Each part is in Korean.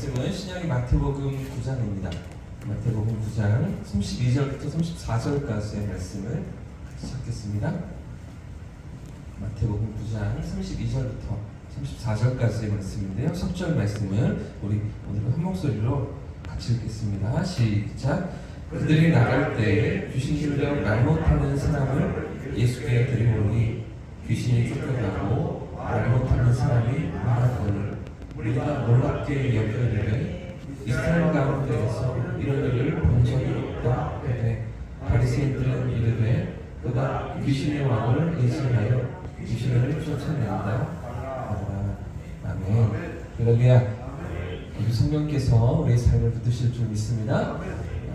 말씀은 신약의 마태복음 9장입니다. 마태복음 9장 32절부터 34절까지의 말씀을 시작했습니다. 마태복음 9장 32절부터 34절까지의 말씀인데요. 석절 말씀을 우리 오늘은 한 목소리로 같이 읽겠습니다. 시작. 그들이 나갈 때에 귀신 들려 말 못하는 사람을 예수께 데려오니 귀신이 쫓겨가고 말 못하는 사람이 말하거늘 우리가 놀랍게 여겨이르되 이스라엘 가운데에서 이런 일을 본 적이 없다 하되 바리새인들은 이르되 그가 귀신의 왕을 예수하여 귀신을 쫓아낸다. 아멘. 할렐루야. 우리 성령께서 우리의 삶을 붙드실 줄 믿습니다.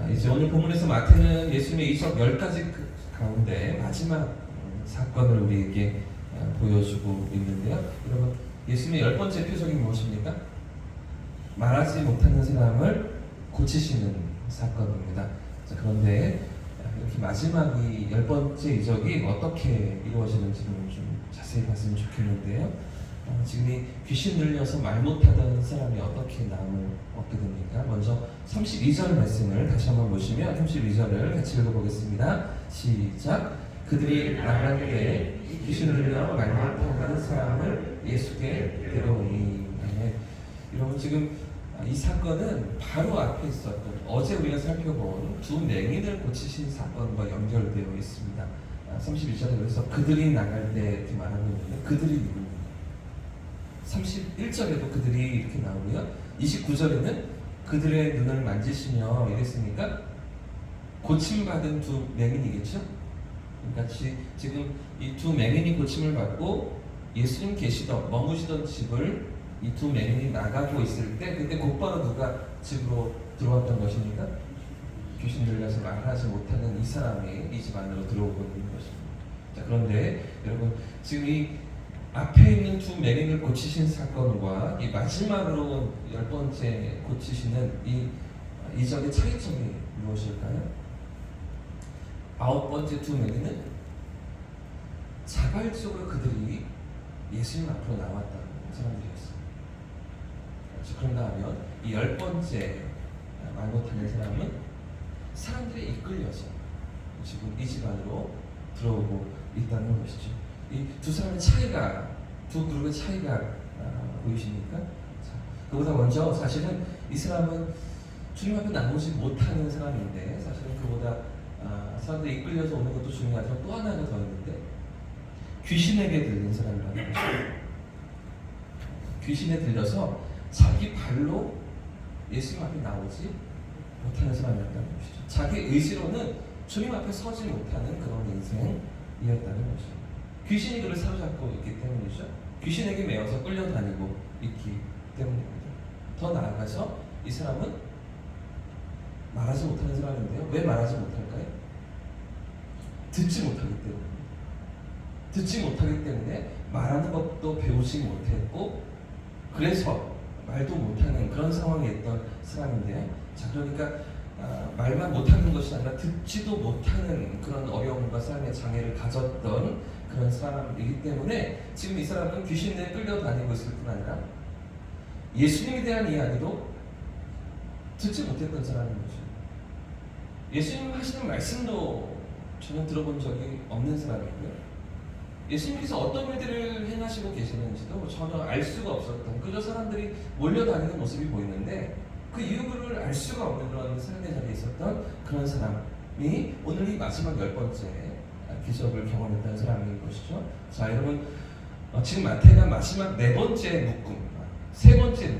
이제 오늘 본문에서 마태는 예수님의 이적 10가지 가운데 마지막 사건을 우리에게 보여주고 있는데요. 여러분, 예수님의 10번째 표적이 무엇입니까? 말하지 못하는 사람을 고치시는 사건입니다. 자, 그런데 이렇게 마지막 이 10번째 이적이 어떻게 이루어지는지를 좀 자세히 봤으면 좋겠는데요. 지금 이 귀신 들려서 말 못하던 사람이 어떻게 나음을 얻게 됩니까? 먼저 32절 말씀을 다시 한번 보시면 32절을 같이 읽어보겠습니다. 시작. 그들이 나갈 때 귀신 들려 말 못하는 사람을 예수께 데려오니. 여러분, 지금 이 사건은 바로 앞에 있었던 어제 우리가 살펴본 두 맹인을 고치신 사건과 연결되어 있습니다. 31절에 그래서 그들이 나갈 때 이렇게 말하고 있는데 그들이 누구입니까? 31절에도 그들이 이렇게 나오고요. 29절에는 그들의 눈을 만지시며 이랬으니까 고침받은 두 맹인이겠죠? 그러니까 지금 이 두 맹인이 고침을 받고 예수님 계시던 머무시던 집을 이 두 맹인이 나가고 있을 때 그때 곧바로 누가 집으로 들어왔던 것입니까? 귀신 들려서 말하지 못하는 이 사람이 이 집 안으로 들어오고 있는 것입니다. 자, 그런데 여러분, 지금 이 앞에 있는 두 맹인을 고치신 사건과 이 마지막으로 10번째 고치시는 이 이적의 차이점이 무엇일까요? 9번째 두 맹인은 자발적으로 그들이 예수님 앞으로 나왔다는 사람들이었어요. 그런가 하면 이 10번째 말 못하는 사람은 사람들에 이끌려서 지금 이 집 안으로 들어오고 있다는 것이죠. 이 두 사람의 차이가, 두 그룹의 차이가 보이십니까? 자, 그보다 먼저 사실은 이 사람은 주님 앞에 나오지 못하는 사람인데 사실은 그보다 사람들이 이끌려서 오는 것도 중요하지만 또 하나가 더 있는데 귀신에게 들린 사람이라는 것이죠. 귀신에 들려서 자기 발로 예수님 앞에 나오지 못하는 사람이었다는 것이죠. 자기 의지로는 주님 앞에 서지 못하는 그런 인생이었다는 것이죠. 귀신이 그를 사로잡고 있기 때문이죠. 귀신에게 매여서 끌려다니고 있기 때문입니다. 더 나아가서 이 사람은 말하지 못하는 사람인데요. 왜 말하지 못할까요? 듣지 못하기 때문입니다. 듣지 못하기 때문에 말하는 것도 배우지 못했고 그래서 말도 못하는 그런 상황에 있던 사람인데요. 자, 그러니까 말만 못하는 것이 아니라 듣지도 못하는 그런 어려움과 삶의 장애를 가졌던 그런 사람이기 때문에 지금 이 사람은 귀신에 끌려다니고 있을 뿐 아니라 예수님에 대한 이야기도 듣지 못했던 사람인 거죠. 예수님 하시는 말씀도 전혀 들어본 적이 없는 사람이고요. 예수님께서 어떤 일들을 행하시고 계시는지도 전혀 알 수가 없었던, 그저 사람들이 몰려다니는 모습이 보이는데 그 이유를 알 수가 없는 그런 삶의 자리에 있었던 그런 사람이 오늘 이 마지막 10번째 기적을 경험했다는 사람인 것이죠. 자, 여러분, 지금 마태가 마지막 4번째 묶음, 3번째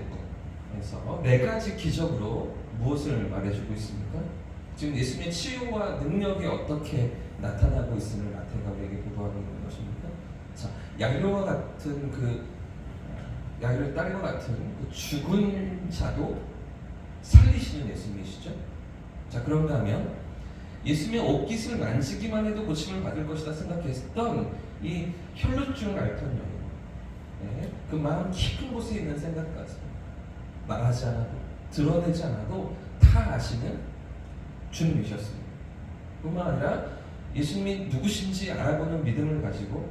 묶음에서 4가지 기적으로 무엇을 말해주고 있습니까? 지금 예수님의 치유와 능력이 어떻게 나타나고 있음을 마태가 우리에게 보도하고 있는 것입니까? 자, 야이로와 같은 야이로의 딸과 같은 그 죽은 자도 살리시는 예수님이시죠. 자, 그런가 하면 예수님의 옷깃을 만지기만 해도 고침을 받을 것이다 생각했던 이 혈루증을 앓던 여인, 그 마음 깊은 곳에 있는 생각까지 말하지 않아도 드러내지 않아도 다 아시는 주님이셨습니다. 뿐만 아니라 예수님이 누구신지 알아보는 믿음을 가지고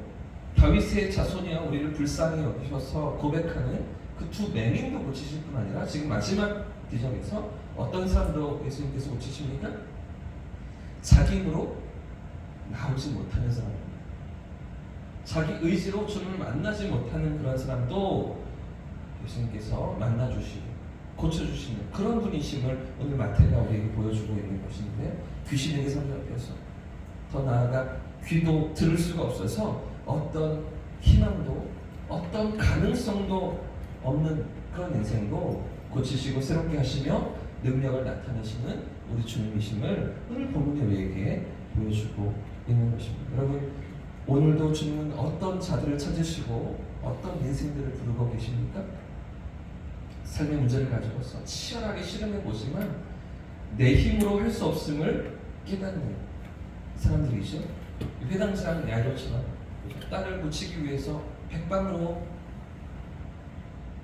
다윗의 자손이야 우리를 불쌍히 여기셔서 고백하는 그 두 맹인도 고치실 뿐 아니라 지금 마지막 기적에서 어떤 사람도 예수님께서 고치십니까? 자기 힘으로 나오지 못하는 사람입니다. 자기 의지로 주님을 만나지 못하는 그런 사람도 예수님께서 만나주시고 고쳐주시는 그런 분이심을 오늘 마태가 우리에게 보여주고 있는 것인데, 귀신에게 사로잡혀서 더 나아가 귀도 들을 수가 없어서 어떤 희망도 어떤 가능성도 없는 그런 인생도 고치시고 새롭게 하시며 능력을 나타내시는 우리 주님이심을 오늘 본문이 우리에게 보여주고 있는 것입니다. 여러분, 오늘도 주님은 어떤 자들을 찾으시고 어떤 인생들을 부르고 계십니까? 삶의 문제를 가지고서 치열하게 실험해 보지만 내 힘으로 할 수 없음을 깨닫는 사람들이죠. 회당장 야이로처럼 딸을 고치기 위해서 백방으로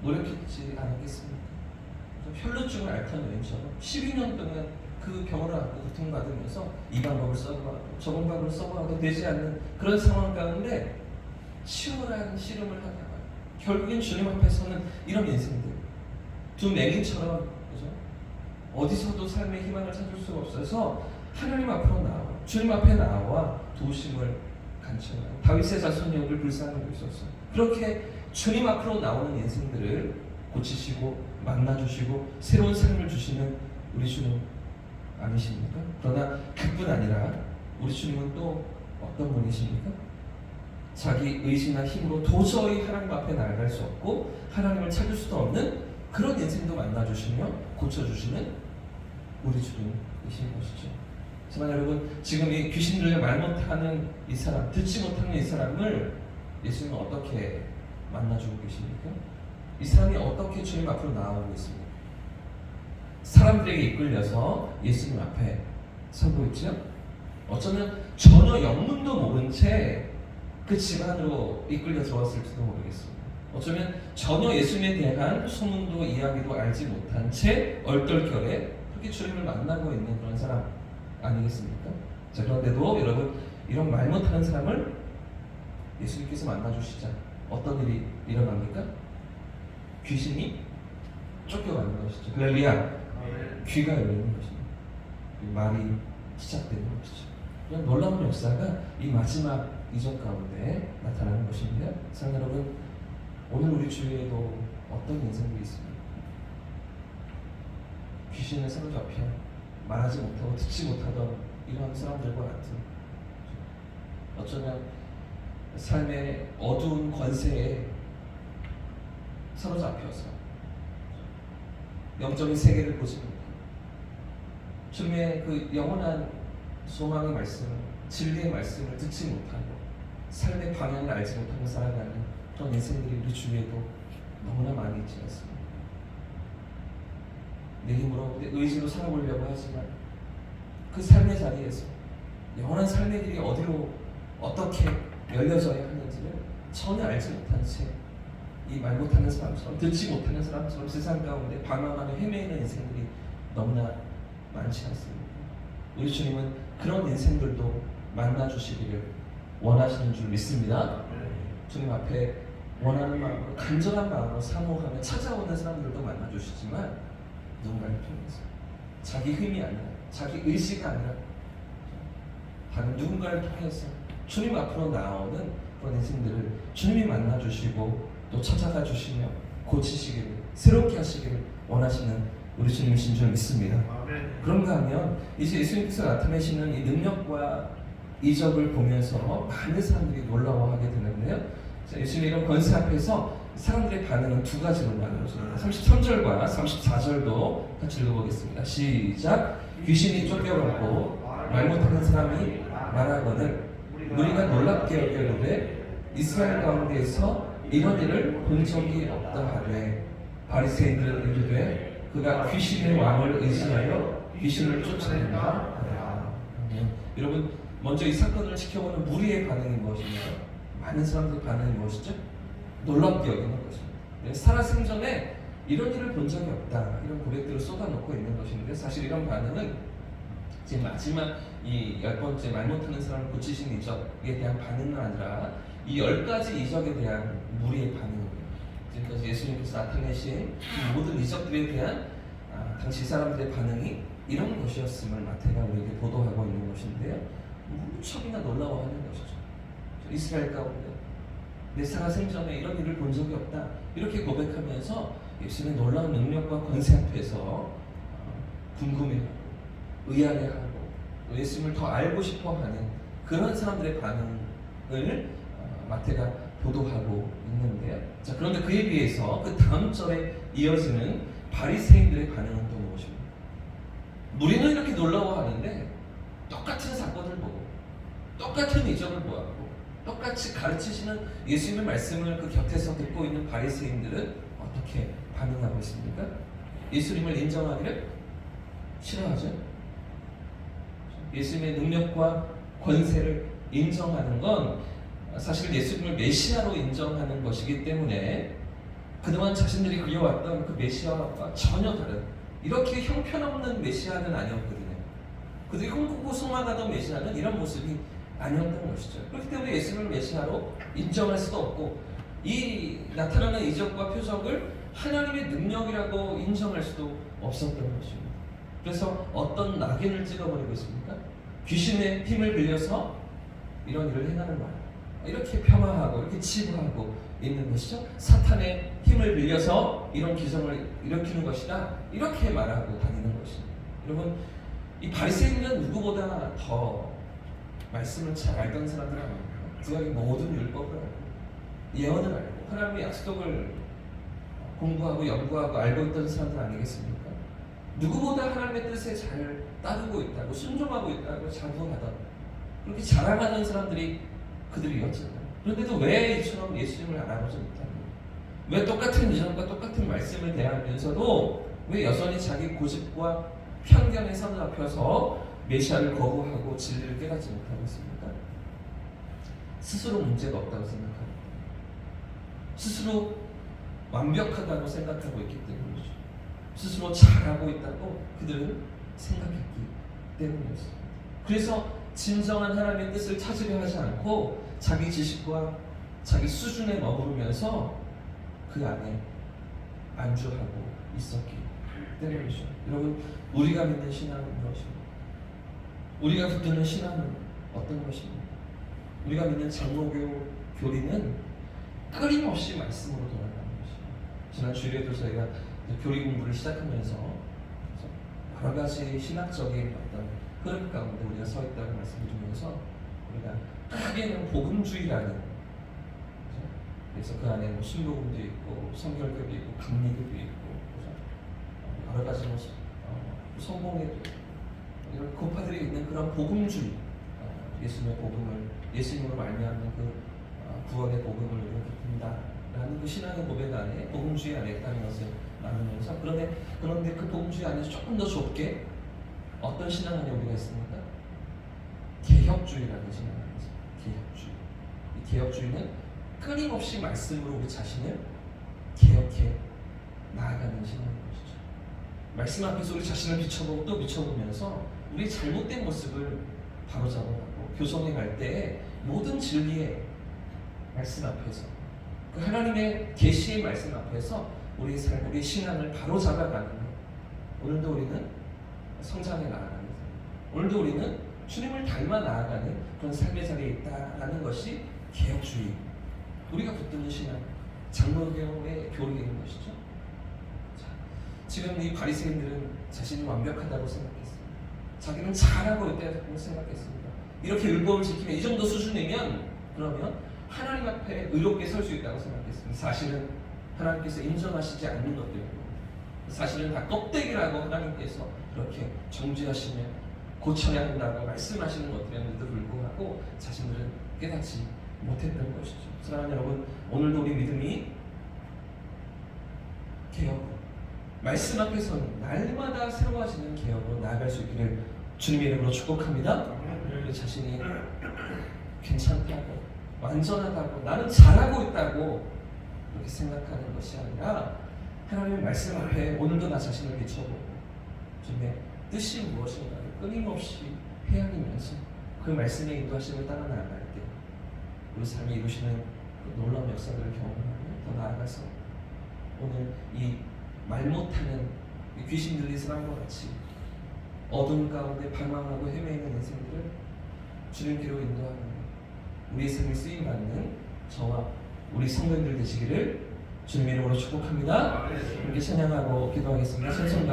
노력했지 않았겠습니까? 혈루증을 앓던 여인처럼 12년 동안 그 병을 앓고 고통받으면서 이 방법을 써보아도 저 방법을 써보아도 되지 않는 그런 상황 가운데 치열한 씨름을 하다가 결국엔 주님 앞에 서는 이런 인생들, 두 맹인처럼, 그죠? 어디서도 삶의 희망을 찾을 수가 없어서 하나님 앞으로 나와 주님 앞에 나와 도우심을 간청하는 다윗의 자손역을 불쌍하고 있었어요. 그렇게 주님 앞으로 나오는 인생들을 고치시고 만나주시고 새로운 삶을 주시는 우리 주님 아니십니까? 그러나 그뿐 아니라 우리 주님은 또 어떤 분이십니까? 자기 의지나 힘으로 도저히 하나님 앞에 나아갈 수 없고 하나님을 찾을 수도 없는 그런 인생도 만나주시며 고쳐주시는 우리 주님이신 것이죠. 하지만 여러분, 지금 이 귀신들을 말 못하는 이 사람, 듣지 못하는 이 사람을 예수님은 어떻게 만나주고 계십니까? 이 사람이 어떻게 주님 앞으로 나아오고 있습니까? 사람들에게 이끌려서 예수님 앞에 서고 있죠. 어쩌면 전혀 영문도 모른 채 그 집안으로 이끌려 들어왔을지도 모르겠습니다. 어쩌면 전혀 예수님에 대한 소문도 이야기도 알지 못한 채 얼떨결에 그렇게 주님을 만나고 있는 그런 사람 아니겠습니까? 자, 그런데도 여러분, 이런 말 못하는 사람을 예수님께서 만나주시자 어떤 일이 일어납니까? 귀신이 쫓겨가는 것이죠. 할렐루야. 귀가 열리는 것입니다. 말이 시작되는 것이죠. 이런 놀라운 역사가 이 마지막 이적 가운데 나타나는 것인데요. 사랑하는 여러분, 오늘 우리 주위에도 어떤 인생들이 있습니까? 귀신에 사로잡혀 말하지 못하고 듣지 못하던 이런 사람들과 같은, 어쩌면 삶의 어두운 권세에 사로잡혀서 영적인 세계를 보지 못하고 주님의 그 영원한 소망의 말씀, 진리의 말씀을 듣지 못하고 삶의 방향을 알지 못하고 살아가는 그런 인생들이 우리 주위에도 너무나 많이 있지 않습니까? 내 힘으로, 내 의지로 살아보려고 하지만 그 삶의 자리에서 영원한 삶의 길이 어디로 어떻게 열려져야 하는지를 전혀 알지 못한 채 이 말 못하는 사람처럼, 듣지 못하는 사람처럼 세상 가운데 방황하며 헤매이는 인생들이 너무나 많지 않습니까? 우리 주님은 그런 인생들도 만나주시기를 원하시는 줄 믿습니다. 주님 앞에 원하는 마음으로, 간절한 마음으로 사모하며 찾아오는 사람들도 만나주시지만 누군가를 통해서, 자기 힘이 아니라, 자기 의지가 아니라 다른 누군가를 통해서 주님 앞으로 나오는 그런 인생들을 주님이 만나주시고 또 찾아가 주시며 고치시기를, 새롭게 하시기를 원하시는 우리 주님이신 줄 믿습니다. 그런가 하면 이제 예수님께서 나타내시는 이 능력과 이적을 보면서 많은 사람들이 놀라워하게 되는데요. 예수님의 이런 권세 앞에서 사람들의 반응은 두 가지로 나누어집니다. 33절과 34절도 같이 읽어보겠습니다. 시작. 귀신이 쫓겨가고 말 못하는 사람이 말하거늘 우리가 놀랍게 여겨오되 이스라엘 가운데에서 이런 일을 본 적이 없다 하되, 바리새인들은 이르되 그가 귀신의 왕을 의지하여 귀신을 쫓아낸다. 여러분, 먼저 이 사건을 지켜보는 무리의 반응이 무엇입니까? 많은 사람들의 반응이 무엇이죠? 놀랍게 여기는 것입니다. 살아생전에 이런 일을 본 적이 없다, 이런 고백들을 쏟아놓고 있는 것인데, 사실 이런 반응은 지금 마지막 이 10번째 말 못하는 사람을 고치신 이적에 대한 반응은 아니라 이 10가지 이적에 대한 무리의 반응입니다. 지금까지 예수님께서 나타내신 모든 이적들에 대한 당시 사람들의 반응이 이런 것이었음을 마태가 우리에게 보도하고 있는 것인데요. 무척이나 놀라워하는 것이죠. 이스라엘 가운데 내 살아 생전에 이런 일을 본 적이 없다, 이렇게 고백하면서 예수님의 놀라운 능력과 권세 앞에서 궁금해하고 의아해하고 예수님을 더 알고 싶어하는 그런 사람들의 반응을 마태가 보도하고 있는데요. 자, 그런데 그에 비해서 그 다음 절에 이어지는 바리새인들의 반응은 또 무엇입니까? 우리는 이렇게 놀라워하는데 똑같은 사건을 보고 똑같은 이적을 보았고 똑같이 가르치시는 예수님의 말씀을 그 곁에서 듣고 있는 바리새인들은 어떻게 반응하고 있습니까? 예수님을 인정하기를 싫어하죠. 예수님의 능력과 권세를 인정하는 건 사실 예수님을 메시아로 인정하는 것이기 때문에 그동안 자신들이 그려왔던 그 메시아와 전혀 다른, 이렇게 형편없는 메시아는 아니었거든요. 그들이 꿈꾸고 소망하던 메시아는 이런 모습이 아니었던 것이죠. 그렇기 때문에 예수님을 메시아로 인정할 수도 없고 이 나타나는 이적과 표적을 하나님의 능력이라고 인정할 수도 없었던 것입니다. 그래서 어떤 낙인을 찍어버리고 있습니까? 귀신의 힘을 빌려서 이런 일을 행하는 말, 이렇게 폄하하고 이렇게 치부하고 있는 것이죠. 사탄의 힘을 빌려서 이런 기성을 일으키는 것이다, 이렇게 말하고 다니는 것입니다. 여러분, 이 바리새인은 누구보다 더 말씀을 잘 알던 사람들 아닙니까? 구약의 모든 율법을 알고 예언을 알고 하나님의 약속을 공부하고 연구하고 알고 있던 사람들 아니겠습니까? 누구보다 하나님의 뜻에 잘 따르고 있다고, 순종하고 있다고 자부하던, 그렇게 자랑하는 사람들이 그들이었잖아요. 그런데도 왜 이처럼 예수님을 알아보지 못하는 거예요? 왜 똑같은 이전과 똑같은 말씀을 대하면서도 왜 여전히 자기 고집과 편견의 선을 앞혀서 메시아를 거부하고 진리를 깨닫지 못하고 있습니까? 스스로 문제가 없다고 생각합니다. 스스로 완벽하다고 생각하고 있기 때문이죠. 스스로 잘하고 있다고 그들은 생각했기 때문이었습니다. 그래서 진정한 하나님의 뜻을 찾으려 하지 않고 자기 지식과 자기 수준에 머무르면서 그 안에 안주하고 있었기 때문이죠. 여러분, 우리가 믿는 신앙은 무엇입니까? 우리가 붙드는 신앙은 어떤 것입니까? 우리가 믿는 장로교 교리는 끊임없이 말씀으로 돌아가는 것입니다. 지난 주일에도 저희가 교리 공부를 시작하면서 여러 가지 신학적인 어떤 흐름 가운데 우리가 서 있다고 말씀드리면서 우리가 크게는 복음주의라는, 그래서 그 안에 뭐 신복음도 있고 성결교도 있고 감리교도 있고 여러 가지 성공회도 이런 교파들이 있는 그런 복음주의, 예수님의 복음을, 예수님으로 말미암는 그 구원의 복음을 이렇게 본다라는 그 신앙의 고백 안에, 복음주의 안에 있다는 것을 나누면서, 그런데 그 복음주의 안에서 조금 더 좁게 어떤 신앙 안에 우리가 있습니까? 개혁주의라는 신앙 안에 있습니다. 개혁주의. 이 개혁주의는 끊임없이 말씀으로 우리 자신을 개혁해 나아가는 신앙인 것이죠. 말씀 앞에서 우리 자신을 비춰보고 또 비춰보면서 우리 잘못된 모습을 바로잡아가고 교성에 갈 때 모든 진리의 말씀 앞에서, 그 하나님의 계시의 말씀 앞에서 우리의 삶, 우리의 신앙을 바로잡아가는 것. 오늘도 우리는 성장해 나아가는 삶, 오늘도 우리는 주님을 닮아 나아가는 그런 삶의 자리에 있다라는 것이 개혁주의, 우리가 붙드는 신앙, 장로교의 교리인 것이죠. 자, 지금 이 바리새인들은 자신이 완벽하다고 생각했습니다. 자기는 잘하고 있다고 생각했습니다. 이렇게 율법을 지키면 이 정도 수준이면 그러면 하나님 앞에 의롭게 설 수 있다고 생각했습니다. 사실은 하나님께서 인정하시지 않는 것들이고, 사실은 다 껍데기라고 하나님께서 그렇게 정죄하시며 고쳐야 한다고 말씀하시는 것들에도 불구하고 자신들은 깨닫지 못했던 것이죠. 사랑하는 여러분, 오늘도 우리 믿음이 개혁, 말씀 앞에서는 날마다 새로워지는 개혁으로 나아갈 수 있기를 주님의 이름으로 축복합니다. 우리 자신이 괜찮다고, 완전하다고, 나는 잘하고 있다고 그렇게 생각하는 것이 아니라 하나님의 말씀 앞에 오늘도 나 자신을 비춰보고 주님의 뜻이 무엇인가를 끊임없이 헤아리면서 그 말씀의 인도하심을 따라 나아갈 때 우리 삶이 이루시는 그 놀라운 역사들을 경험하고 더 나아가서 오늘 이 말 못하는 이 귀신 들린 사람과 같이 어둠 가운데 방황하고 헤매이는 인생들을 주님께로 인도하는 우리의 삶이 쓰임받는 저와 우리 성도님들 되시기를 주님의 이름으로 축복합니다. 함께 찬양하고 기도하겠습니다. 찬송가